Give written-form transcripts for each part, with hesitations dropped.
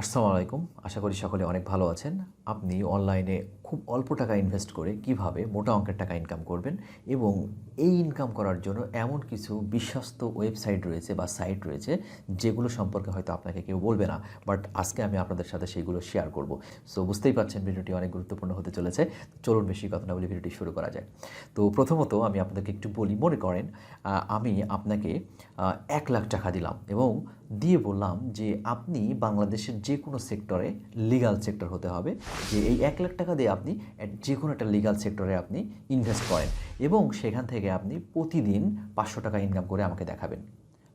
আসসালামু আলাইকুম। আশা করি সকলে অনেক ভালো আছেন। আপনি অনলাইনে খুব অল্প টাকা ইনভেস্ট করে কিভাবে মোটা অঙ্কের টাকা ইনকাম করবেন এবং এই ইনকাম করার জন্য এমন কিছু বিশ্বস্ত ওয়েবসাইট রয়েছে বা সাইট রয়েছে যেগুলো সম্পর্কে হয়তো আপনাকে কেউ বলবে না। বাট আজকে আমি আপনাদের সাথে সেগুলো শেয়ার করব। সো বুঝতেই পারছেন ভিডিওটি অনেক গুরুত্বপূর্ণ হতে চলেছে। চলুন বেশি কথা না বলে ভিডিওটি শুরু করা যায়। তো প্রথমত আমি আপনাদেরকে একটু বলি, মনে করেন আমি আপনাকে 1,00,000 টাকা দিলাম এবং দিয়ে বললাম যে আপনি বাংলাদেশের যে কোনো সেক্টরে, লিগ্যাল সেক্টর হতে হবে, যে এই 1,00,000 টাকা দিয়ে আপনি যে কোনো একটা লিগ্যাল সেক্টরে আপনি ইনভেস্ট করেন এবং সেখান থেকে আপনি প্রতিদিন 500 টাকা ইনকাম করে আমাকে দেখাবেন।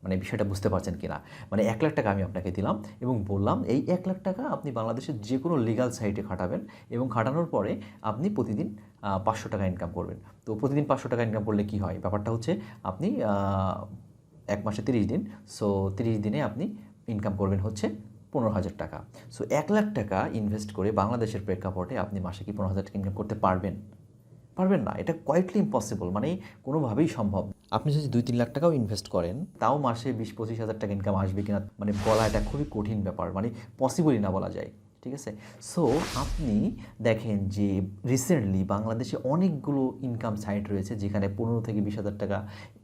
মানে বিষয়টা বুঝতে পারছেন কি না? মানে 1,00,000 টাকা আমি আপনাকে দিলাম এবং বললাম এই 1,00,000 টাকা আপনি বাংলাদেশের যে কোনো লিগ্যাল সাইটে খাটাবেন এবং খাটানোর পরে আপনি প্রতিদিন 500 টাকা ইনকাম করবেন। তো প্রতিদিন 500 টাকা ইনকাম করলে কী হয়? ব্যাপারটা হচ্ছে আপনি 1 মাসে 30 দিন। সো 30 দিনে আপনি ইনকাম করবেন হচ্ছে 15,000 টাকা। সো 1,00,000 টাকা ইনভেস্ট করে বাংলাদেশের প্রেক্ষাপটে আপনি মাসে কি 15,000 টাকা ইনকাম করতে পারবেন? পারবেন না। এটা কোয়াইটলি ইম্পসিবল, মানে কোনোভাবেই সম্ভব। আপনি যদি 2-3 লাখ টাকাও ইনভেস্ট করেন, তাও মাসে 20-25 হাজার টাকা ইনকাম আসবে কিনা মানে বলা এটা খুবই কঠিন ব্যাপার, মানে পসিবলই না বলা যায়। ঠিক আছে? সো আপনি দেখেন যে রিসেন্টলি বাংলাদেশে অনেকগুলো ইনকাম সাইট রয়েছে যেখানে 15 থেকে 20 হাজার টাকা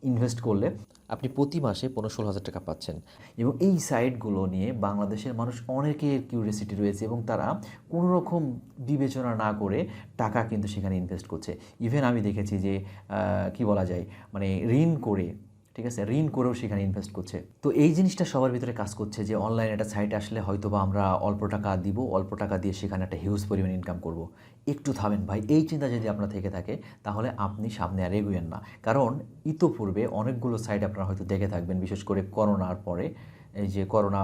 ইনভেস্ট করলে আপনি প্রতি মাসে 15-16 হাজার টাকা পাচ্ছেন। এবং এই সাইটগুলো নিয়ে বাংলাদেশের মানুষ অনেকের কিউরিয়াসিটি রয়েছে এবং তারা কোনো রকম বিবেচনা না করে টাকা কিন্তু সেখানে ইনভেস্ট করছে। ইভেন আমি দেখেছি যে কি বলা যায়, মানে ঋণ করে, ঠিক আছে, ঋণ করেও সেখানে ইনভেস্ট করছে। তো এই জিনিসটা সবার ভিতরে কাজ করছে যে অনলাইনে একটা সাইট আসলে হয়তো বা আমরা অল্প টাকা দিব, অল্প টাকা দিয়ে সেখানে একটা হিউজ পরিমাণ ইনকাম করব। একটু থামেন ভাই, এই চিন্তা যদি আপনার থেকে থাকে তাহলে আপনি সামনে আর এগোয়েন না। কারণ ইতোপূর্বে অনেকগুলো সাইট আপনারা হয়তো দেখে থাকবেন, বিশেষ করে করোনার পরে। এই যে করোনা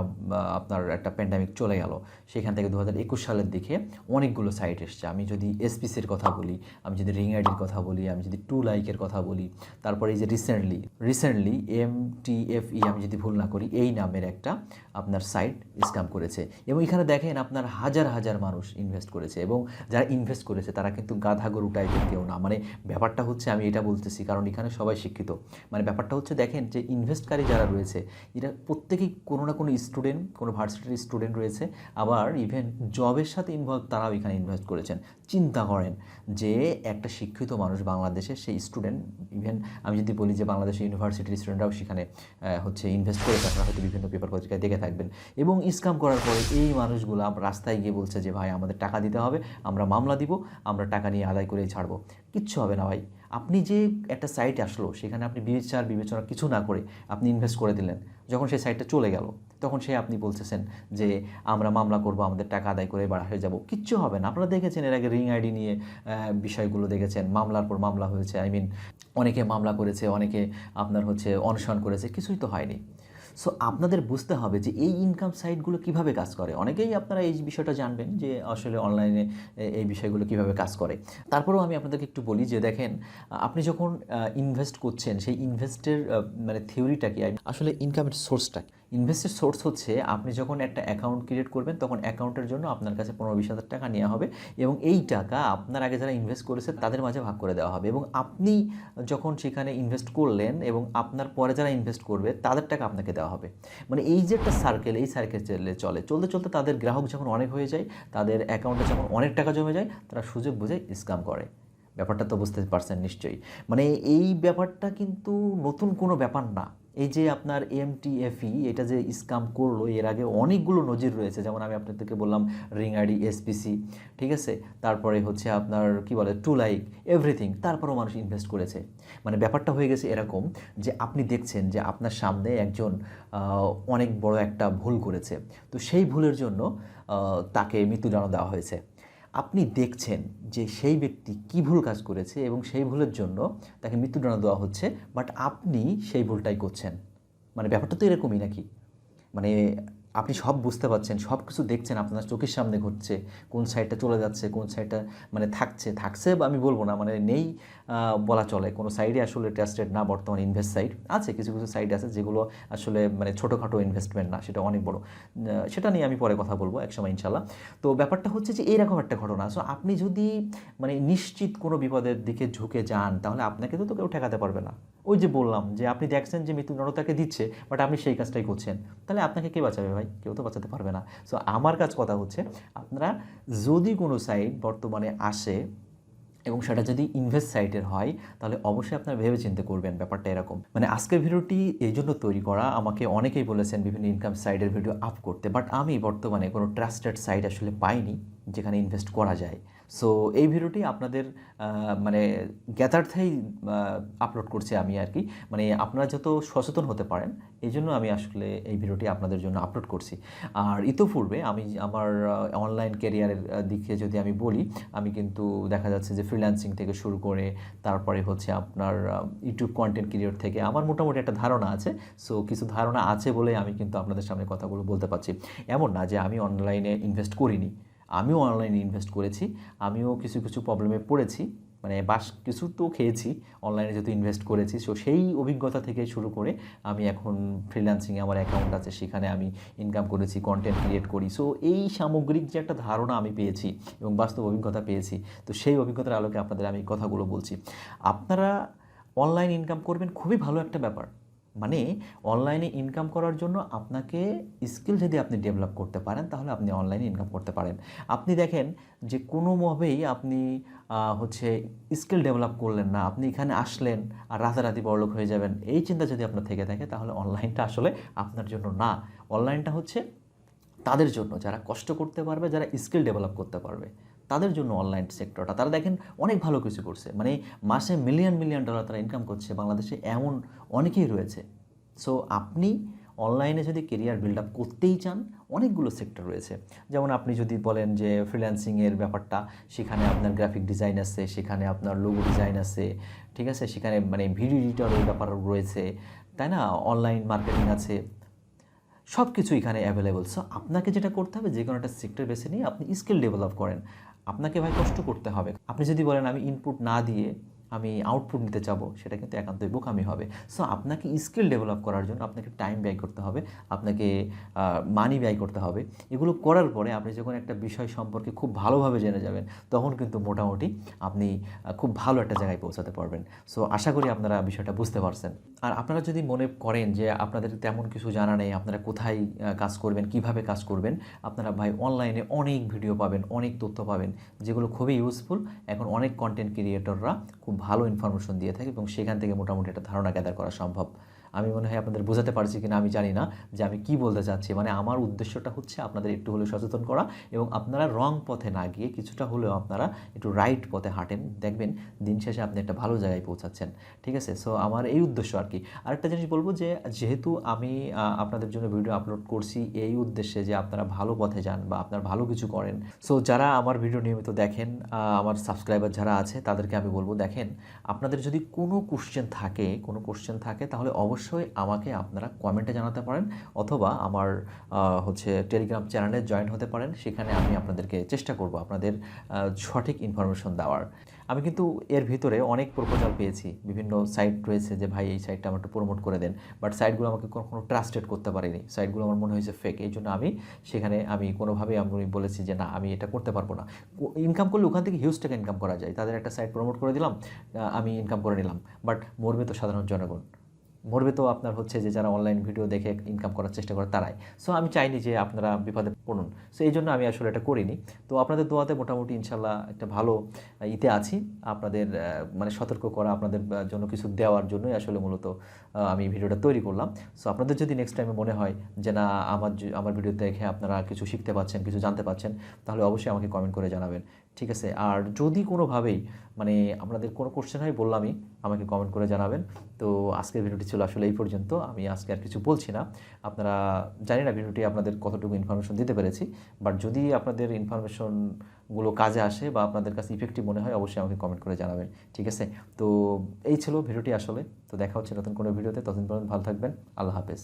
আপনার একটা প্যান্ডামিক চলে গেল, সেখান থেকে 2021 সালের দিকে অনেকগুলো সাইট এসছে। আমি যদি এসপিসির কথা বলি, আমি যদি রিং আইডির কথা বলি, আমি যদি টু লাইকের কথা বলি, তারপরে এই যে রিসেন্টলি MTFE, আমি যদি ভুল না করি, এই নামের একটা আপনার সাইট স্ক্যাম করেছে এবং এখানে দেখেন আপনার হাজার হাজার মানুষ ইনভেস্ট করেছে এবং যারা ইনভেস্ট করেছে তারা কিন্তু গাধা গরু টাইপের কেউ না। মানে ব্যাপারটা হচ্ছে, আমি এটা বলতেছি কারণ এখানে সবাই শিক্ষিত। মানে ব্যাপারটা হচ্ছে দেখেন যে ইনভেস্টকারী যারা রয়েছে এরা প্রত্যেকেই কোনো না কোনো স্টুডেন্ট, কোনো ভার্সিটির স্টুডেন্ট রয়েছে, আবার ইভেন জবের সাথে ইনভলভ তারাও এখানে ইনভেস্ট করেছেন। চিন্তা করেন যে একটা শিক্ষিত মানুষ বাংলাদেশের সেই স্টুডেন্ট, ইভেন আমি যদি বলি যে বাংলাদেশের ইউনিভার্সিটির স্টুডেন্টরাও সেখানে হচ্ছে ইনভেস্ট করেছে, আপনারা হয়তো বিভিন্ন পেপার পত্রিকায় দেখে থাকবেন। এবং স্ক্যাম করার পরে এই মানুষগুলো রাস্তায় গিয়ে বলছে যে ভাই আমাদের টাকা দিতে হবে, আমরা মামলা দিব, আমরা টাকা নিয়ে আদায় করেই ছাড়বো। কিচ্ছু হবে না ভাই। আপনি যে একটা সাইট আসলো সেখানে আপনি বিবেচনা কিছু না করে আপনি ইনভেস্ট করে দিলেন, যখন সেই সাইটটা চলে গেল তখন আপনি বলতেছেন যে আমরা মামলা করব, আমাদের টাকা আদায় করে বার হয়ে যাব। কিচ্ছু হবে না। আপনারা দেখেছেন এর আগে রিং আইডি নিয়ে বিষয়গুলো দেখেছেন, মামলার পর মামলা হয়েছে। অনেকে মামলা করেছে, অনেকে আপনার হচ্ছে অনশন করেছে, কিছুই তো হয়নি। সো আপনাদের বুঝতে হবে যে এই ইনকাম সাইটগুলো কিভাবে কাজ করে। অনেকেই আপনারা এই বিষয়টা জানবেন যে আসলে অনলাইনে এই বিষয়গুলো কিভাবে কাজ করে। তারপরেও আমি আপনাদেরকে একটু বলি যে দেখেন, আপনি যখন ইনভেস্ট করছেন সেই ইনভেস্টের মানে থিওরিটা কি, আসলে ইনকামের সোর্সটা। ইনভেস্টের সোর্স হচ্ছে আপনি যখন একটা অ্যাকাউন্ট ক্রিয়েট করবেন তখন অ্যাকাউন্টের জন্য আপনার কাছে 15-20 হাজার টাকা নেওয়া হবে এবং এই টাকা আপনার আগে যারা ইনভেস্ট করেছে তাদের মাঝে ভাগ করে দেওয়া হবে এবং আপনি যখন সেখানে ইনভেস্ট করলেন এবং আপনার পরে যারা ইনভেস্ট করবে তাদের টাকা আপনাকে দেওয়া হবে। মানে এই যে একটা সার্কেল, এই সার্কেল চলতে চলতে তাদের গ্রাহক যখন অনেক হয়ে যায়, তাদের অ্যাকাউন্টে যখন অনেক টাকা জমে যায়, তারা সুযোগ বুঝে স্ক্যাম করে। ব্যাপারটা তো বুঝতে পারছেন নিশ্চয়ই। মানে এই ব্যাপারটা কিন্তু নতুন কোনো ব্যাপার না। এই যে আপনার MTFE এটা যে স্ক্যাম করলো, এর আগে অনেকগুলো নজির রয়েছে। যেমন আমি আপনাদেরকে বললাম রিং আইডি, SPC, ঠিক আছে, তারপরে হচ্ছে আপনার কি বলে টু লাইক, এভরিথিং, তারপরেও মানুষ ইনভেস্ট করেছে। মানে ব্যাপারটা হয়ে গেছে এরকম যে আপনি দেখছেন যে আপনার সামনে একজন অনেক বড় একটা ভুল করেছে, তো সেই ভুলের জন্য তাকে মৃত্যুদণ্ড দেওয়া হয়েছে। আপনি দেখছেন যে সেই ব্যক্তি কী ভুল কাজ করেছে এবং সেই ভুলের জন্য তাকে মৃত্যুদণ্ড দেওয়া হচ্ছে, বাট আপনি সেই ভুলটাই করছেন। মানে ব্যাপারটা তো এরকমই নাকি? মানে আপনি সব বুঝতে পারছেন, সব কিছু দেখছেন, আপনার চোখের সামনে ঘটছে, কোন সাইডটা চলে যাচ্ছে, কোন সাইডটা মানে থাকছে আমি বলবো না, মানে নেই, বলা চলে। কোনো সাইডই আসলে ট্রাস্টেড না বর্তমানে ইনভেস্ট সাইট। আছে কিছু, কিছু সাইট আছে যেগুলো আসলে মানে ছোটোখাটো ইনভেস্টমেন্ট না, সেটা অনেক বড়। সেটা নিয়ে আমি পরে কথা বলবো একসময় ইনশাল্লাহ। তো ব্যাপারটা হচ্ছে যে এইরকম একটা ঘটনা। সো আপনি যদি মানে নিশ্চিত কোনো বিপদের দিকে ঝুঁকে যান, তাহলে আপনাকে তো কেউ ঠেকাতে পারবে না। ওই যে বললাম যে আপনি দেখছেন যে মৃত্যুদণ্ড তাকে দিচ্ছে, বাট আপনি সেই কাজটাই করছেন, তাহলে আপনাকে কে বাঁচাবে ভাই? কেউ তো বাঁচাতে পারবে না। সো আমার কাজ কথা হচ্ছে, আপনারা যদি কোনো সাইট বর্তমানে আসে এবং সেটা যদি ইনভেস্ট সাইটের হয়, তাহলে অবশ্যই আপনারা ভেবেচিন্তে করবেন। ব্যাপারটা এরকম, মানে আজকের ভিডিওটি এই জন্য তৈরি করা, আমাকে অনেকেই বলেছেন বিভিন্ন ইনকাম সাইটের ভিডিও আপ করতে, বাট আমি বর্তমানে কোনো ট্রাস্টেড সাইট আসলে পাইনি যেখানে ইনভেস্ট করা যায়। সো এই ভিডিওটি আপনাদের মানে জ্ঞাতার্থেই আপলোড করছি আমি আর কি, মানে আপনারা যত সচেতন হতে পারেন এই জন্য আমি আসলে এই ভিডিওটি আপনাদের জন্য আপলোড করছি। আর ইতোপূর্বে আমি আমার অনলাইন ক্যারিয়ারের দিকে যদি আমি বলি, আমি কিন্তু দেখা যাচ্ছে যে ফ্রিল্যান্সিং থেকে শুরু করে তারপরে হচ্ছে আপনার ইউটিউব কন্টেন্ট ক্রিয়েটর থেকে আমার মোটামুটি একটা ধারণা আছে। সো কিছু ধারণা আছে বলে আমি কিন্তু আপনাদের সামনে কথাগুলো বলতে পারছি। এমন না যে আমি অনলাইনে ইনভেস্ট করিনি, আমিও অনলাইনে ইনভেস্ট করেছি, আমিও কিছু কিছু প্রবলেমে পড়েছি, মানে বাস কিছু তো খেয়েছি অনলাইনে যেহেতু ইনভেস্ট করেছি। সো সেই অভিজ্ঞতা থেকে শুরু করে আমি এখন ফ্রিল্যান্সিংয়ে আমার অ্যাকাউন্ট আছে, সেখানে আমি ইনকাম করেছি, কন্টেন্ট ক্রিয়েট করি। সো এই সামগ্রিক যে একটা ধারণা আমি পেয়েছি এবং বাস্তব অভিজ্ঞতা পেয়েছি, তো সেই অভিজ্ঞতার আলোকে আপনাদের আমি কথাগুলো বলছি। আপনারা অনলাইন ইনকাম করবেন, খুবই ভালো একটা ব্যাপার। মানে অনলাইনে ইনকাম করার জন্য আপনাকে স্কিল যদি আপনি ডেভেলপ করতে পারেন, তাহলে আপনি অনলাইনে ইনকাম করতে পারেন। আপনি দেখেন যে কোনোভাবেই আপনি হচ্ছে স্কিল ডেভেলপ করলেন না, আপনি এখানে আসলেন আর রাতারাতি বড়লোক হয়ে যাবেন, এই চিন্তা যদি আপনার থেকে থাকে, তাহলে অনলাইনটা আসলে আপনার জন্য না। অনলাইনটা হচ্ছে তাদের জন্য যারা কষ্ট করতে পারবে, যারা স্কিল ডেভেলপ করতে পারবে, তাদের জন্য অনলাইন সেক্টরটা। তারা দেখেন অনেক ভালো কিছু করছে, মানে মাসে মিলিয়ন মিলিয়ন ডলার তারা ইনকাম করছে, বাংলাদেশে এমন অনেকেই রয়েছে। সো আপনি অনলাইনে যদি কেরিয়ার বিল্ড আপ করতেই চান, অনেকগুলো সেক্টর রয়েছে। যেমন আপনি যদি বলেন যে ফ্রিল্যান্সিংয়ের ব্যাপারটা, সেখানে আপনার গ্রাফিক ডিজাইন আছে, সেখানে আপনার লোগো ডিজাইন আছে, ঠিক আছে, সেখানে মানে ভিডিও এডিটরের ব্যাপার রয়েছে, তাই না, অনলাইন মার্কেটিং আছে, সব কিছু এখানে অ্যাভেলেবল। সো আপনাকে যেটা করতে হবে, যে কোনো একটা সেক্টর বেছে নিয়ে আপনি স্কিল ডেভেলপ করেন। আপনাকে ভাই কষ্ট করতে হবে। আপনি যদি বলেন আমি ইনপুট না দিয়ে আমি আউটপুট নিতে চাবো, সেটা কিন্তু একান্তই বোকামি হবে। সো আপনাকে স্কিল ডেভেলপ করার জন্য আপনাকে টাইম ব্যয় করতে হবে, আপনাকে মানি ব্যয় করতে হবে। এগুলো করার পরে আপনি যখন একটা বিষয় সম্পর্কে খুব ভালোভাবে জেনে যাবেন, তখন কিন্তু মোটামুটি আপনি খুব ভালো একটা জায়গায় পৌঁছাতে পারবেন। সো আশা করি আপনারা বিষয়টা বুঝতে পারছেন। আর আপনারা যদি মনে করেন যে আপনাদের তেমন কিছু জানা নেই, আপনারা কোথায় কাজ করবেন, কিভাবে কাজ করবেন, আপনারা ভাই অনলাইনে অনেক ভিডিও পাবেন, অনেক তথ্য পাবেন, যেগুলো খুবই ইউজফুল। এখন অনেক কন্টেন্ট ক্রিয়েটররা খুব ভালো ইনফরমেশন দিয়ে থাকে এবং সেখান থেকে মোটামুটি একটা ধারণা গ্যাদার করা সম্ভব। আমি মনে হয় আপনাদের বোঝাতে পারছি কিনা আমি জানি না যে আমি কি বলতে চাচ্ছি। মানে আমার উদ্দেশ্যটা হচ্ছে আপনাদের একটু হলেও সচেতন করা, এবং আপনারা রং পথে না গিয়ে কিছুটা হলেও আপনারা একটু রাইট পথে হাঁটেন, দেখবেন দিন শেষে আপনি একটা ভালো জায়গায় পৌঁছাচ্ছেন। ঠিক আছে, সো আমার এই উদ্দেশ্য আর কি। আরেকটা জিনিস বলবো যে যেহেতু আমি আপনাদের জন্য ভিডিও আপলোড করছি এই উদ্দেশ্যে যে আপনারা ভালো পথে যান বা আপনার ভালো কিছু করেন। সো যারা আমার ভিডিও নিয়মিত দেখেন, আমার সাবস্ক্রাইবার যারা আছে, তাদেরকে আমি বলবো, দেখেন আপনাদের যদি কোনো কোশ্চেন থাকে তাহলে অবশ্যই আমাকে আপনারা কমেন্টে জানাতে পারেন, অথবা আমার হচ্ছে টেলিগ্রাম চ্যানেলে জয়েন হতে পারেন। সেখানে আমি আপনাদেরকে চেষ্টা করব আপনাদের সঠিক ইনফরমেশন দেওয়ার। আমি কিন্তু এর ভিতরে অনেক প্রপোজাল পেয়েছি, বিভিন্ন সাইট রয়েছে যে ভাই এই সাইটটা আমার একটু প্রমোট করে দেন, বাট সাইটগুলো আমাকে কখনো ট্রাস্টেড করতে পারিনি, সাইটগুলো আমার মনে হয়েছে ফেক। এই জন্য সেখানে আমি কোনোভাবেই আমি বলেছি যে না, আমি এটা করতে পারবো না। ইনকাম করলে ওখান থেকে হিউজ টাকা ইনকাম করা যায়, তাদের একটা সাইট প্রমোট করে দিলাম, আমি ইনকাম করে নিলাম, বাট মরবে তো সাধারণ জনগণ, মরবে তো আপনার হচ্ছে যে যারা অনলাইন ভিডিও দেখে ইনকাম করার চেষ্টা করে তারাই। সো আমি চাইনি যে আপনারা বিপদে পড়ুন, সো এই জন্য আমি আসলে এটা করিনি। তো আপনাদের দোয়াতে মোটামুটি ইনশাল্লাহ একটা ভালো ইতে আছি, আপনাদের মানে সতর্ক করা, আপনাদের জন্য কিছু দেওয়ার জন্যই আসলে মূলত আমি ভিডিওটা তৈরি করলাম। সো আপনাদের যদি নেক্সট টাইমে মনে হয় যে না, আমার ভিডিও দেখে আপনারা কিছু শিখতে পাচ্ছেন, কিছু জানতে পাচ্ছেন, তাহলে অবশ্যই আমাকে কমেন্ট করে জানাবেন। ঠিক আছে, আর যদি কোনোভাবেই মানে আপনাদের কোনো কোশ্চেন হয়, বললামই, আমাকে কমেন্ট করে জানাবেন। তো আজকের ভিডিওটি ছিল আসলে এই পর্যন্ত, আমি আজকে আর কিছু বলছি না। আপনারা জানি না ভিডিওটি আপনাদের কতটুকু ইনফরমেশন দিতে পেরেছি, বাট যদি আপনাদের ইনফরমেশনগুলো কাজে আসে বা আপনাদের কাছে ইফেক্টিভ মনে হয়, অবশ্যই আমাকে কমেন্ট করে জানাবেন। ঠিক আছে, তো এই ছিল ভিডিওটি আসলে। তো দেখা হচ্ছে নতুন কোনো ভিডিওতে, ততদিন পর্যন্ত ভালো থাকবেন। আল্লাহ হাফেজ।